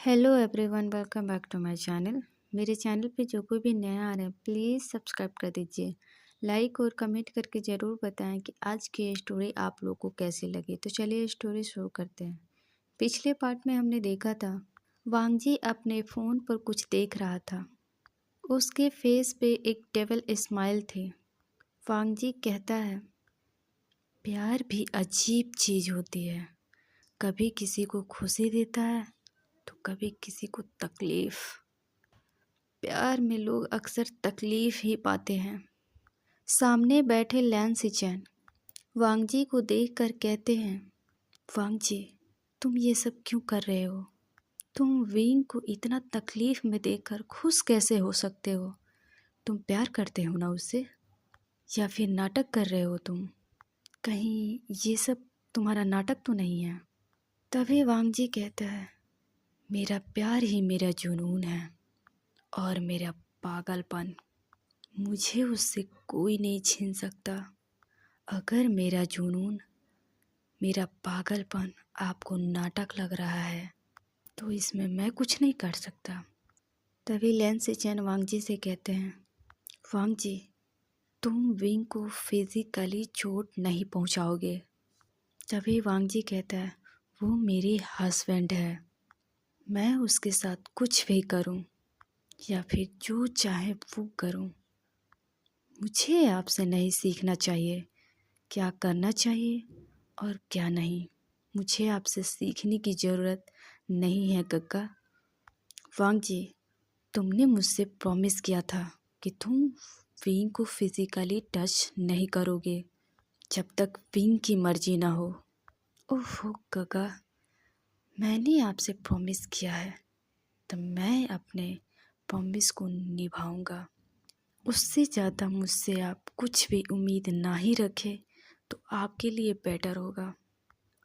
Hello everyone, welcome back to my channel. मेरे channel पे जो कोई भी नया आ रहा है प्लीज़ सब्सक्राइब कर दीजिए। लाइक और कमेंट करके ज़रूर बताएं कि आज की ये स्टोरी आप लोगों को कैसी लगी। तो चलिए स्टोरी शुरू करते हैं। पिछले पार्ट में हमने देखा था वांगजी अपने फ़ोन पर कुछ देख रहा था। उसके फेस पे एक डेविल स्माइल थी। वांगजी कहता है, प्यार भी अजीब चीज़ होती है, कभी किसी को खुशी देता है तो कभी किसी को तकलीफ। प्यार में लोग अक्सर तकलीफ ही पाते हैं। सामने बैठे लैन सिचैन वांगजी को देखकर कहते हैं, वांगजी तुम ये सब क्यों कर रहे हो? तुम विंग को इतना तकलीफ में देखकर खुश कैसे हो सकते हो? तुम प्यार करते हो ना उससे, या फिर नाटक कर रहे हो तुम? कहीं ये सब तुम्हारा नाटक तो नहीं है? तभी वांगजी कहता है, मेरा प्यार ही मेरा जुनून है और मेरा पागलपन। मुझे उससे कोई नहीं छीन सकता। अगर मेरा जुनून, मेरा पागलपन आपको नाटक लग रहा है तो इसमें मैं कुछ नहीं कर सकता। तभी लैन सिचैन वांगजी से कहते हैं, वांगजी तुम विंग को फिजिकली चोट नहीं पहुंचाओगे। तभी वांगजी कहता है, वो मेरी हस्बैंड है, मैं उसके साथ कुछ भी करूं या फिर जो चाहे वो करूं। मुझे आपसे नहीं सीखना चाहिए क्या करना चाहिए और क्या नहीं। मुझे आपसे सीखने की ज़रूरत नहीं है गग्गा। वांगजी तुमने मुझसे प्रॉमिस किया था कि तुम विंग को फिजिकली टच नहीं करोगे जब तक विंग की मर्जी ना हो। ओहो गग्गा, मैंने आपसे प्रॉमिस किया है तो मैं अपने प्रॉमिस को निभाऊंगा। उससे ज़्यादा मुझसे आप कुछ भी उम्मीद ना ही रखें तो आपके लिए बेटर होगा।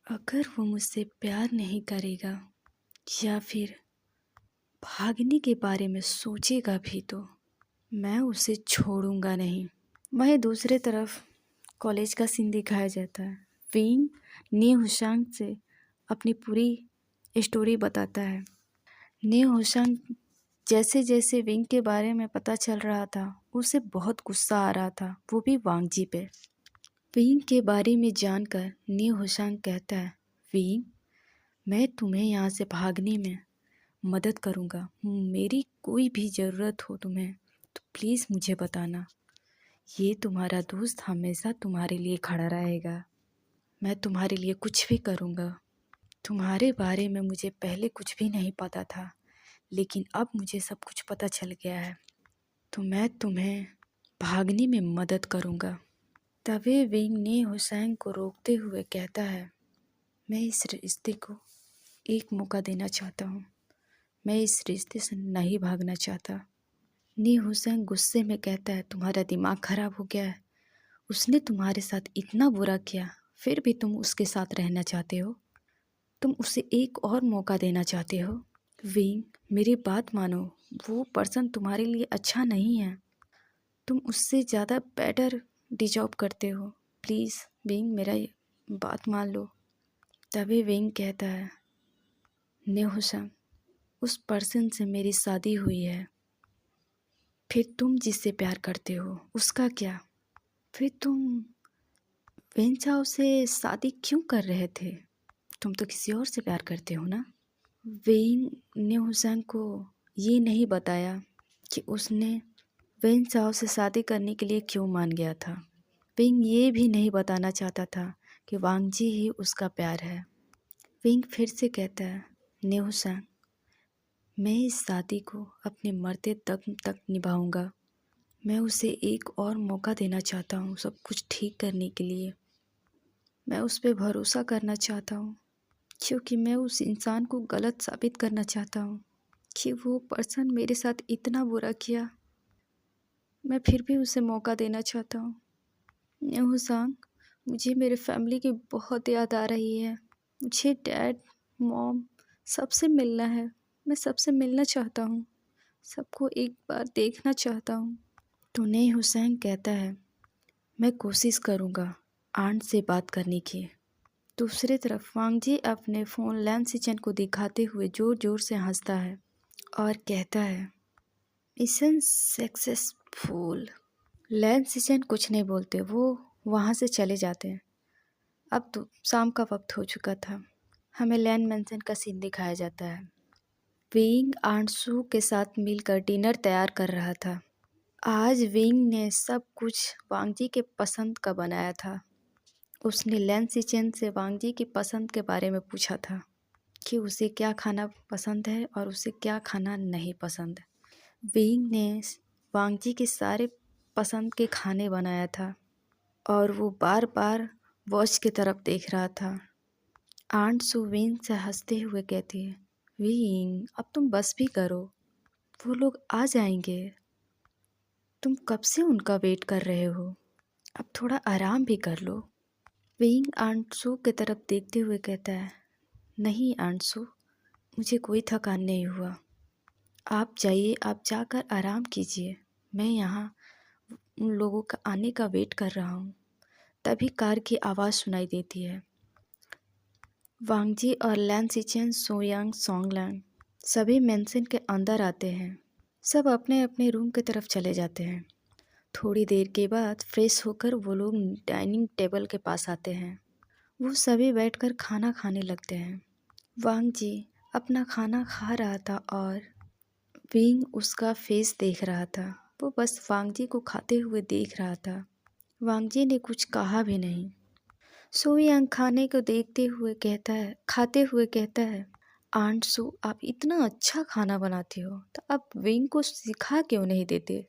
अगर वो मुझसे प्यार नहीं करेगा या फिर भागने के बारे में सोचेगा भी तो मैं उसे छोड़ूंगा नहीं। वहीं दूसरी तरफ कॉलेज का सीन दिखाया जाता है। विंग नी हुशांग से अपनी पूरी स्टोरी बताता है। नी हुशांग जैसे जैसे विंग के बारे में पता चल रहा था उसे बहुत गुस्सा आ रहा था, वो भी वांगजी पे। विंग के बारे में जानकर नी हुशांग कहता है, विंग मैं तुम्हें यहाँ से भागने में मदद करूँगा। मेरी कोई भी ज़रूरत हो तुम्हें तो प्लीज़ मुझे बताना। ये तुम्हारा दोस्त हमेशा तुम्हारे लिए खड़ा रहेगा। मैं तुम्हारे लिए कुछ भी करूँगा। तुम्हारे बारे में मुझे पहले कुछ भी नहीं पता था, लेकिन अब मुझे सब कुछ पता चल गया है, तो मैं तुम्हें भागने में मदद करूँगा। तभी विंग ने हुसैन को रोकते हुए कहता है, मैं इस रिश्ते को एक मौका देना चाहता हूँ। मैं इस रिश्ते से नहीं भागना चाहता। नी हुसैन गुस्से में कहता है, तुम्हारा दिमाग खराब हो गया है? उसने तुम्हारे साथ इतना बुरा किया फिर भी तुम उसके साथ रहना चाहते हो? तुम उसे एक और मौका देना चाहते हो? विंग मेरी बात मानो, वो पर्सन तुम्हारे लिए अच्छा नहीं है। तुम उससे ज़्यादा बेटर डिजर्व करते हो। प्लीज़ विंग मेरा बात मान लो। तभी विंग कहता है, नी हुसैन उस पर्सन से मेरी शादी हुई है। फिर तुम जिससे प्यार करते हो उसका क्या? फिर तुम वेंचाओ से शादी क्यों कर रहे थे? तुम तो किसी और से प्यार करते हो ना? वेइन ने हुसैन को ये नहीं बताया कि उसने वेंचाओ से शादी करने के लिए क्यों मान गया था। विंग ये भी नहीं बताना चाहता था कि वांगजी ही उसका प्यार है। विंग फिर से कहता है, ने हुसैन मैं इस शादी को अपने मरते दम तक निभाऊंगा। मैं उसे एक और मौका देना चाहता हूँ सब कुछ ठीक करने के लिए। मैं उस पर भरोसा करना चाहता हूँ क्योंकि मैं उस इंसान को गलत साबित करना चाहता हूँ कि वो पर्सन मेरे साथ इतना बुरा किया, मैं फिर भी उसे मौका देना चाहता हूँ। हुसैन मुझे मेरे फैमिली की बहुत याद आ रही है। मुझे डैड, मॉम सबसे मिलना है। मैं सबसे मिलना चाहता हूँ, सबको एक बार देखना चाहता हूँ। तो ने हुसैन कहता है, मैं कोशिश करूँगा आंट से बात करने की। दूसरी तरफ वांग जी अपने फ़ोन लैन सिचन को दिखाते हुए ज़ोर ज़ोर से हंसता है और कहता है, मिशन सक्सेसफुल। लैन सिचन कुछ नहीं बोलते, वो वहाँ से चले जाते हैं। अब तो शाम का वक्त हो चुका था। हमें लैन मैंसन का सीन दिखाया जाता है। विंग आंसू के साथ मिलकर डिनर तैयार कर रहा था। आज विंग ने सब कुछ वांग जी के पसंद का बनाया था। उसने लैन सिचन से वांग जी की पसंद के बारे में पूछा था कि उसे क्या खाना पसंद है और उसे क्या खाना नहीं पसंद है। विंग ने वांग जी के सारे पसंद के खाने बनाया था और वो बार बार वॉच की तरफ देख रहा था। आंट सू विंग से हंसते हुए कहती है, विंग अब तुम बस भी करो, वो लोग आ जाएंगे। तुम कब से उनका वेट कर रहे हो, अब थोड़ा आराम भी कर लो। विंग आंसू की तरफ देखते हुए कहता है, नहीं आंसू, मुझे कोई थकान नहीं हुआ। आप जाइए, आप जाकर आराम कीजिए। मैं यहाँ उन लोगों का आने का वेट कर रहा हूँ। तभी कार की आवाज़ सुनाई देती है। वांगजी और लैन सिचेन, सोयांग, सोंगलैंग सभी मेंशन के अंदर आते हैं। सब अपने अपने रूम की तरफ चले जाते हैं। थोड़ी देर के बाद फ्रेश होकर वो लोग डाइनिंग टेबल के पास आते हैं। वो सभी बैठकर खाना खाने लगते हैं। वांग जी अपना खाना खा रहा था और विंग उसका फेस देख रहा था। वो बस वांग जी को खाते हुए देख रहा था। वांग जी ने कुछ कहा भी नहीं। सोयांग खाने को देखते हुए खाते हुए कहता है, आंट सू, आप इतना अच्छा खाना बनाती हो तो आप विंग को सिखा क्यों नहीं देते,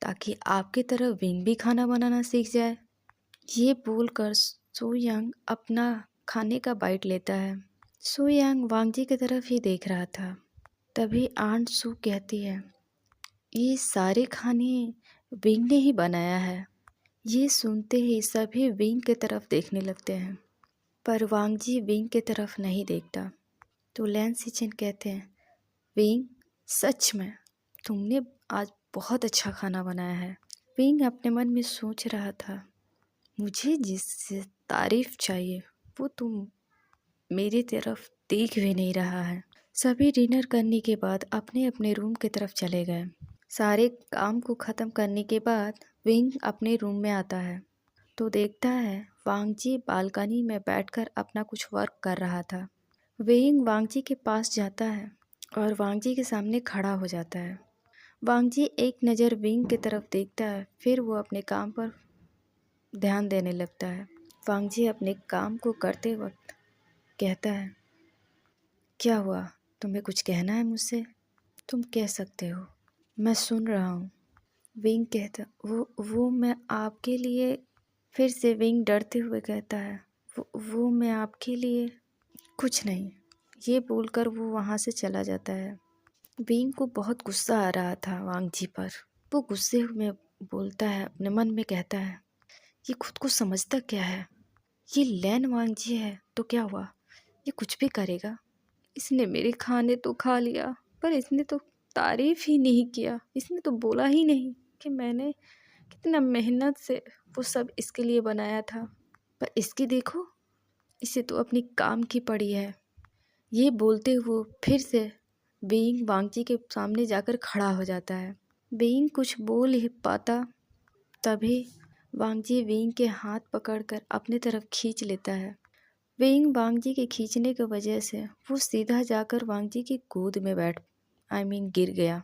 ताकि आपकी तरह विंग भी खाना बनाना सीख जाए। ये बोलकर सोयांग अपना खाने का बाइट लेता है। सोयांग वांग जी की तरफ ही देख रहा था। तभी आंट सू कहती है, ये सारे खाने विंग ने ही बनाया है। ये सुनते ही सभी विंग की तरफ देखने लगते हैं, पर वांग जी विंग की तरफ नहीं देखता। तो लैन सिचन कहते हैं, विंग सच में तुमने आज बहुत अच्छा खाना बनाया है। विंग अपने मन में सोच रहा था, मुझे जिससे तारीफ चाहिए वो तुम मेरी तरफ देख भी नहीं रहा है। सभी डिनर करने के बाद अपने अपने रूम की तरफ चले गए। सारे काम को ख़त्म करने के बाद विंग अपने रूम में आता है तो देखता है वांग जी बालकनी में बैठकर अपना कुछ वर्क कर रहा था। विंग वांग जी के पास जाता है और वांग जी के सामने खड़ा हो जाता है। वांग जी एक नज़र विंग की तरफ देखता है, फिर वो अपने काम पर ध्यान देने लगता है। वांग जी अपने काम को करते वक्त कहता है, क्या हुआ, तुम्हें कुछ कहना है मुझसे? तुम कह सकते हो, मैं सुन रहा हूँ। विंग कहता, वो मैं आपके लिए। फिर से विंग डरते हुए कहता है, वो मैं आपके लिए कुछ नहीं। ये बोलकर वो वहाँ से चला जाता है। विंग को बहुत गुस्सा आ रहा था वांग जी पर। वो गुस्से में बोलता है, अपने मन में कहता है, ये खुद को समझता क्या है, ये लैन वांग जी है तो क्या हुआ, ये कुछ भी करेगा। इसने मेरे खाने तो खा लिया, पर इसने तो तारीफ ही नहीं किया। इसने तो बोला ही नहीं कि मैंने कितना मेहनत से वो सब इसके लिए बनाया था। पर इसकी देखो, इसे तो अपनी काम की पड़ी है। ये बोलते हुए फिर से बीइंग वांगजी के सामने जाकर खड़ा हो जाता है। बीइंग कुछ बोल ही पाता, तभी वांगजी विंग के हाथ पकड़कर अपनी तरफ खींच लेता है। विंग वांगजी के खींचने की वजह से वो सीधा जाकर वांगजी की गोद में गिर गया।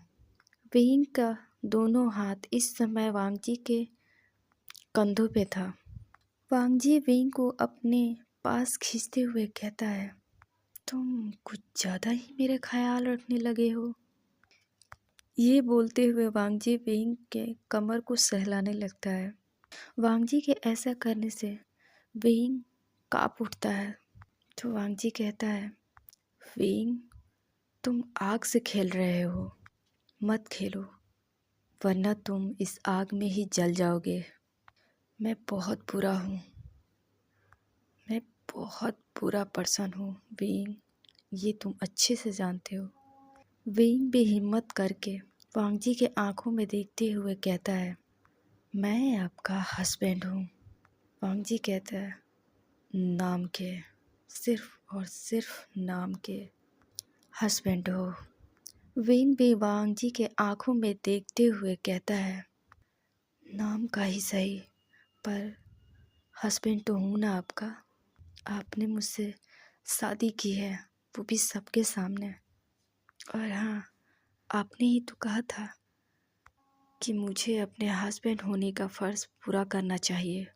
विंग का दोनों हाथ इस समय वांगजी के कंधों पे था। वांगजी विंग को अपने पास खींचते हुए कहता है, तुम कुछ ज़्यादा ही मेरे ख्याल रखने लगे हो। ये बोलते हुए वांगजी विंग के कमर को सहलाने लगता है। वांगजी के ऐसा करने से विंग काँप उठता है। तो वांगजी कहता है, विंग, तुम आग से खेल रहे हो, मत खेलो, वरना तुम इस आग में ही जल जाओगे। मैं बहुत बुरा हूँ, मैं बहुत बुरा पर्सन हूँ विंग, ये तुम अच्छे से जानते हो। विंग भी हिम्मत करके वांगजी के आंखों में देखते हुए कहता है, मैं आपका हस्बैंड हूँ। वांगजी कहता है, नाम के? सिर्फ और सिर्फ नाम के हस्बैंड हो। विंग भी वांग जी के आंखों में देखते हुए कहता है, नाम का ही सही, पर हस्बैंड तो हूँ ना आपका। आपने मुझसे शादी की है, वो भी सबके सामने। और हाँ, आपने ही तो कहा था कि मुझे अपने हस्बैंड होने का फ़र्ज़ पूरा करना चाहिए।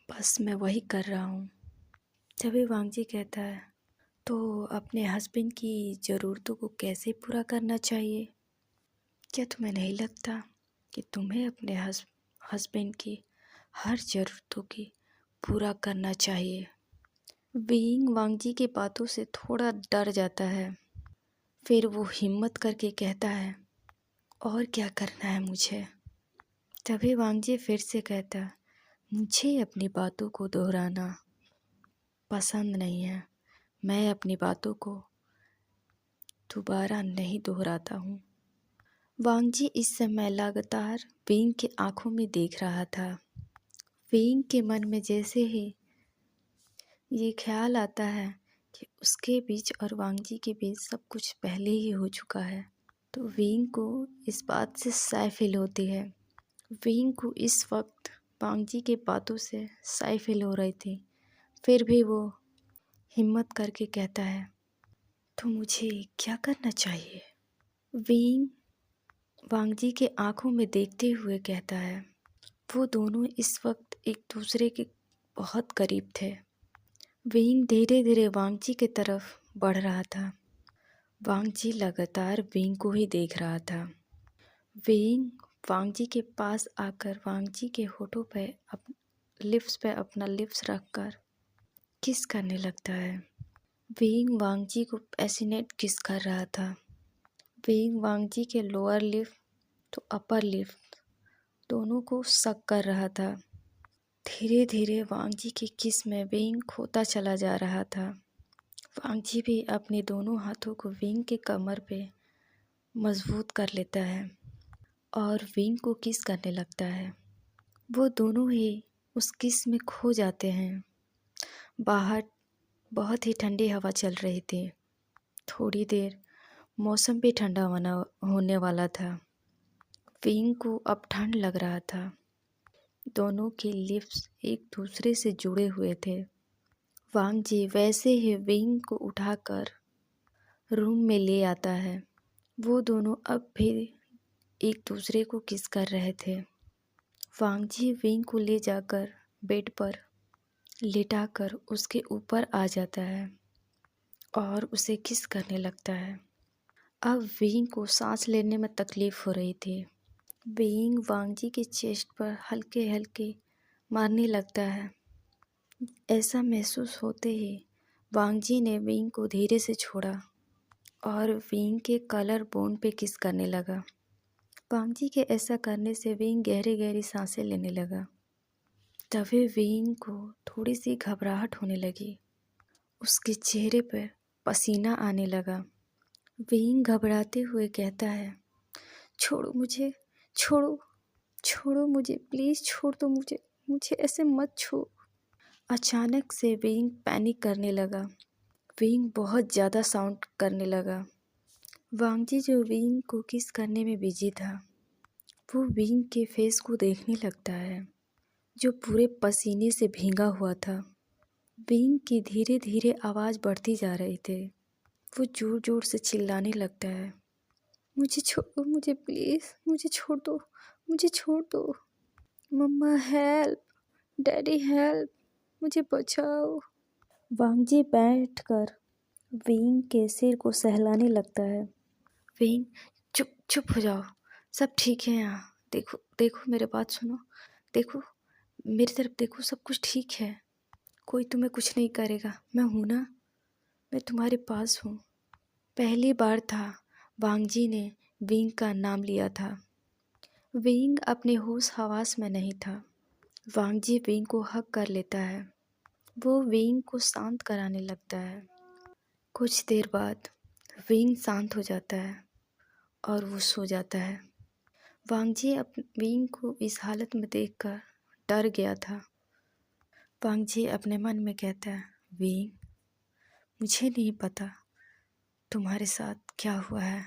बस मैं वही कर रहा हूँ। तभी वांग जी कहता है, तो अपने हस्बैंड की ज़रूरतों को कैसे पूरा करना चाहिए? क्या तुम्हें नहीं लगता कि तुम्हें अपने हस्बैंड की हर ज़रूरतों की पूरा करना चाहिए? विंग वांग जी की बातों से थोड़ा डर जाता है। फिर वो हिम्मत करके कहता है, और क्या करना है मुझे? तभी वांग जी फिर से कहता है, मुझे अपनी बातों को दोहराना पसंद नहीं है। मैं अपनी बातों को दोबारा नहीं दोहराता हूँ। वांग जी इस समय लगातार विंग की आंखों में देख रहा था। विंग के मन में जैसे ही ये ख्याल आता है कि उसके बीच और वांग जी के बीच सब कुछ पहले ही हो चुका है, तो विंग को इस बात से साय फील होती है। विंग को इस वक्त वांग जी के बातों से साय फील हो रही थी। फिर भी वो हिम्मत करके कहता है, तो मुझे क्या करना चाहिए? विंग वांग जी के आंखों में देखते हुए कहता है, वो दोनों इस वक्त एक दूसरे के बहुत करीब थे। विंग धीरे धीरे वांग जी की तरफ बढ़ रहा था। वांग जी लगातार विंग को ही देख रहा था। विंग वांग जी के पास आकर वांग जी के होठों पे लिप्स पे अपना लिप्स रखकर किस करने लगता है। विंग वांग जी को पैसिनेट किस कर रहा था। विंग वांग जी के लोअर लिप तो अपर लिप दोनों को सक कर रहा था। धीरे धीरे वांग जी की किस में विंग खोता चला जा रहा था। वांग जी भी अपने दोनों हाथों को विंग के कमर पे मजबूत कर लेता है और विंग को किस करने लगता है। वो दोनों ही उस किस में खो जाते हैं। बाहर बहुत ही ठंडी हवा चल रही थी। थोड़ी देर मौसम भी ठंडा होने वाला था। विंग को अब ठंड लग रहा था। दोनों के लिप्स एक दूसरे से जुड़े हुए थे। वांग जी वैसे ही विंग को उठाकर रूम में ले आता है। वो दोनों अब भी एक दूसरे को किस कर रहे थे। वांग जी विंग को ले जाकर बेड पर लिटाकर उसके ऊपर आ जाता है और उसे किस करने लगता है। अब विंग को सांस लेने में तकलीफ़ हो रही थी। विंग वांग जी के चेस्ट पर हल्के हल्के मारने लगता है। ऐसा महसूस होते ही वांग जी ने विंग को धीरे से छोड़ा और विंग के कलर बोन पे किस करने लगा। वांग जी के ऐसा करने से विंग गहरी गहरी सांसें लेने लगा। तभी विंग को थोड़ी सी घबराहट होने लगी। उसके चेहरे पर पसीना आने लगा। विंग घबराते हुए कहता है, छोड़ो मुझे, छोड़ो छोड़ो मुझे, प्लीज़ छोड़ दो मुझे, मुझे ऐसे मत छो। अचानक से विंग पैनिक करने लगा। विंग बहुत ज़्यादा साउंड करने लगा। वांग जी जो विंग को किस करने में बिजी था, वो विंग के फेस को देखने लगता है जो पूरे पसीने से भीगा हुआ था। विंग की धीरे धीरे आवाज़ बढ़ती जा रही थी। वो जोर जोर से चिल्लाने लगता है, मुझे छोड़ दो, मुझे प्लीज़, मुझे छोड़ दो, मुझे छोड़ दो। मम्मा हेल्प, डैडी हेल्प, मुझे बचाओ। वांग जी बैठकर विंग के सिर को सहलाने लगता है। विंग, चुप चुप हो जाओ, सब ठीक है यहाँ। देखो देखो, मेरे बात सुनो, देखो मेरी तरफ देखो, सब कुछ ठीक है। कोई तुम्हें कुछ नहीं करेगा, मैं हूँ ना, मैं तुम्हारे पास हूँ। पहली बार था वांग जी ने विंग का नाम लिया था। विंग अपने होश हवास में नहीं था। वांग जी विंग को हक कर लेता है। वो विंग को शांत कराने लगता है। कुछ देर बाद विंग शांत हो जाता है और वो सो जाता है। वांग जी विंग को इस हालत में देखकर डर गया था। वांग जी अपने मन में कहता है, विंग मुझे नहीं पता तुम्हारे साथ क्या हुआ है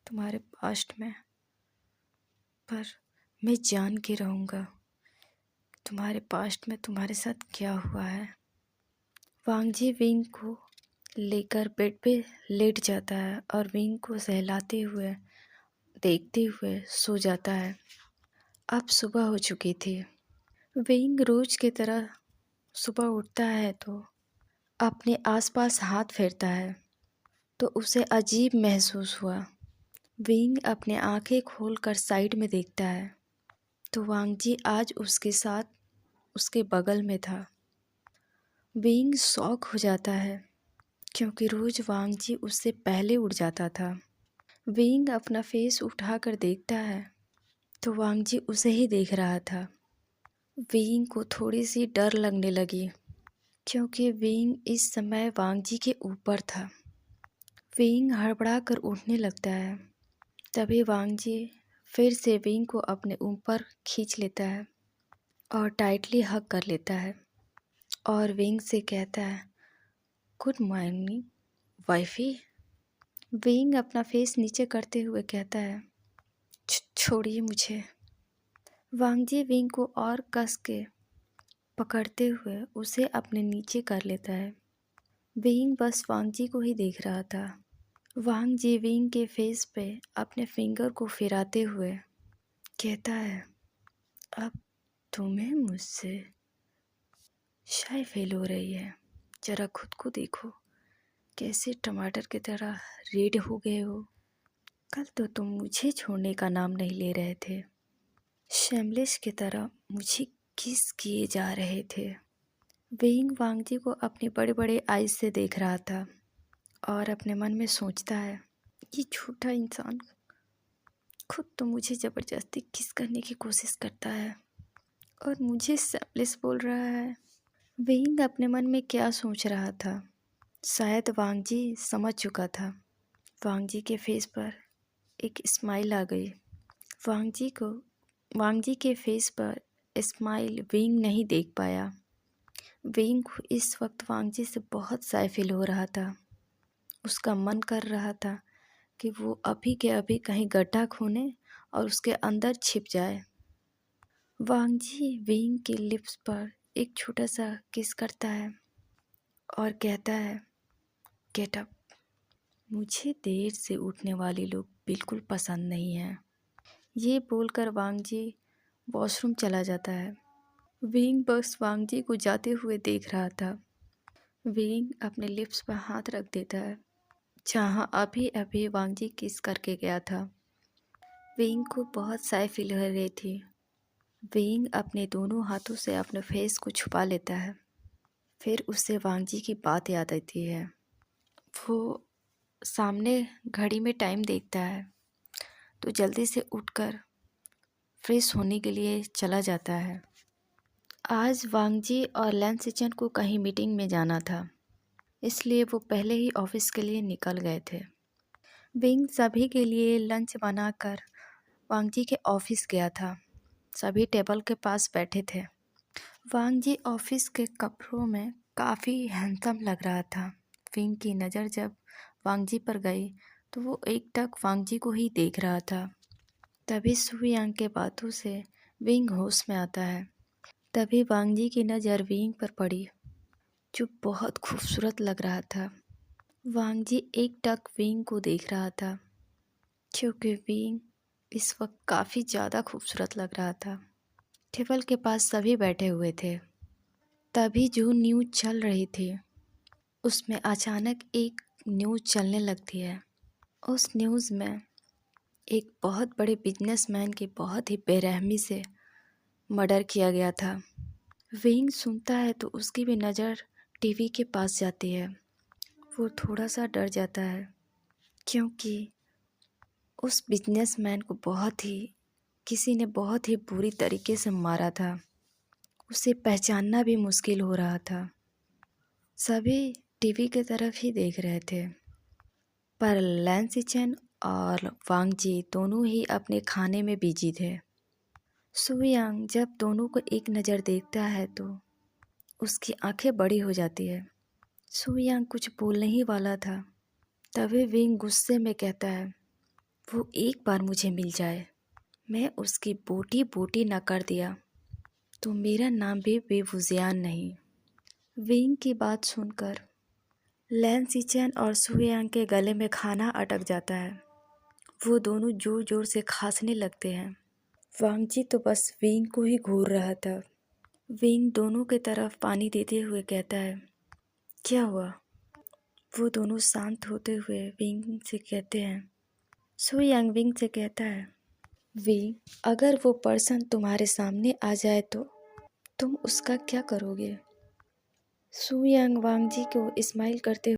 तुम्हारे पास्ट में, पर मैं जान के रहूँगा तुम्हारे पास्ट में तुम्हारे साथ क्या हुआ है। वांगजी विंग को लेकर बेड पे लेट जाता है और विंग को सहलाते हुए देखते हुए सो जाता है। अब सुबह हो चुकी थी। विंग रोज की तरह सुबह उठता है तो अपने आसपास हाथ फेरता है तो उसे अजीब महसूस हुआ। विंग अपने आंखें खोलकर साइड में देखता है तो वांगजी आज उसके साथ उसके बगल में था। विंग शॉक हो जाता है क्योंकि रोज वांगजी उससे पहले उठ जाता था। विंग अपना फेस उठाकर देखता है तो वांगजी उसे ही देख रहा था। विंग को थोड़ी सी डर लगने लगी क्योंकि विंग इस समय वांगजी के ऊपर था। विंग हड़बड़ा कर उठने लगता है। तभी वांगजी फिर से विंग को अपने ऊपर खींच लेता है और टाइटली हग कर लेता है और विंग से कहता है, गुड मॉर्निंग वाइफी। विंग अपना फेस नीचे करते हुए कहता है, छोड़िए मुझे। वांगजी विंग को और कस के पकड़ते हुए उसे अपने नीचे कर लेता है। विंग बस वांगजी को ही देख रहा था। वांगजी विंग के फेस पे अपने फिंगर को फिराते हुए कहता है, अब तुम्हें मुझसे शाय फील हो रही है। जरा खुद को देखो, कैसे टमाटर की तरह रेड हो गए हो। कल तो तुम मुझे छोड़ने का नाम नहीं ले रहे थे, शैमलिश की तरह मुझे किस किए जा रहे थे। विंग वांगजी को अपने बड़े बड़े आइज से देख रहा था और अपने मन में सोचता है, ये झूठा इंसान खुद तो मुझे ज़बरदस्ती किस करने की कोशिश करता है और मुझे शैमलिश बोल रहा है। विंग अपने मन में क्या सोच रहा था, शायद वांगजी समझ चुका था। वांगजी के फेस पर एक स्माइल आ गई। वांगजी के फेस पर स्माइल विंग नहीं देख पाया। विंग को इस वक्त वांगजी से बहुत शाय फील हो रहा था। उसका मन कर रहा था कि वो अभी के अभी कहीं गड्ढा खूने और उसके अंदर छिप जाए। वांगजी विंग के लिप्स पर एक छोटा सा किस करता है और कहता है, गेट अप। मुझे देर से उठने वाले लोग बिल्कुल पसंद नहीं हैं। ये बोलकर वांगजी वॉशरूम चला जाता है। विंग बस वांगजी को जाते हुए देख रहा था। विंग अपने लिप्स पर हाथ रख देता है जहाँ अभी अभी वांगजी किस करके गया था। विंग को बहुत शाय फील हो रही थी। विंग अपने दोनों हाथों से अपने फेस को छुपा लेता है। फिर उसे वांगजी की बात याद आती है। वो सामने घड़ी में टाइम देखता है तो जल्दी से उठकर फ्रेश होने के लिए चला जाता है। आज वांगजी और लैंसिचन को कहीं मीटिंग में जाना था, इसलिए वो पहले ही ऑफिस के लिए निकल गए थे। विंग सभी के लिए लंच बनाकर वांगजी के ऑफिस गया था। सभी टेबल के पास बैठे थे। वांगजी ऑफिस के कपड़ों में काफ़ी हैंडसम लग रहा था। विंग की नज़र जब वांगजी पर गई तो वो एकटक वांगजी को ही देख रहा था। तभी सुयांग के बातों से विंग होश में आता है। तभी वांगजी की नज़र विंग पर पड़ी जो बहुत खूबसूरत लग रहा था। वांगजी एकटक विंग को देख रहा था क्योंकि विंग इस वक्त काफ़ी ज़्यादा खूबसूरत लग रहा था। टेबल के पास सभी बैठे हुए थे। तभी जो न्यूज़ चल रही थी उसमें अचानक एक न्यूज़ चलने लगती है। उस न्यूज़ में एक बहुत बड़े बिजनेसमैन की बहुत ही बेरहमी से मर्डर किया गया था। विंग सुनता है तो उसकी भी नज़र टीवी के पास जाती है। वो थोड़ा सा डर जाता है क्योंकि उस बिजनेसमैन को किसी ने बहुत ही बुरी तरीके से मारा था। उसे पहचानना भी मुश्किल हो रहा था। सभी टीवी की तरफ ही देख रहे थे, पर लैंसिचन और वांगजी दोनों ही अपने खाने में बिजी थे। सुयांग जब दोनों को एक नज़र देखता है तो उसकी आंखें बड़ी हो जाती है। सुयांग कुछ बोलने ही वाला था, तभी विंग गुस्से में कहता है, वो एक बार मुझे मिल जाए, मैं उसकी बोटी बोटी न कर दिया तो मेरा नाम भी बेवुजियान नहीं। विंग की बात सुनकर लैन सिचेन और सुयांग के गले में खाना अटक जाता है। वो दोनों जोर जोर से खांसने लगते हैं। वांगजी तो बस विंग को ही घूर रहा था। विंग दोनों की तरफ पानी देते हुए कहता है, क्या हुआ? वो दोनों शांत होते हुए विंग से कहते हैं, सुयांग विंग से कहता है, विंग, अगर वो पर्सन तुम्हारे सामने आ जाए तो तुम उसका क्या करोगे? सुयांग वांगजी को स्माइल करते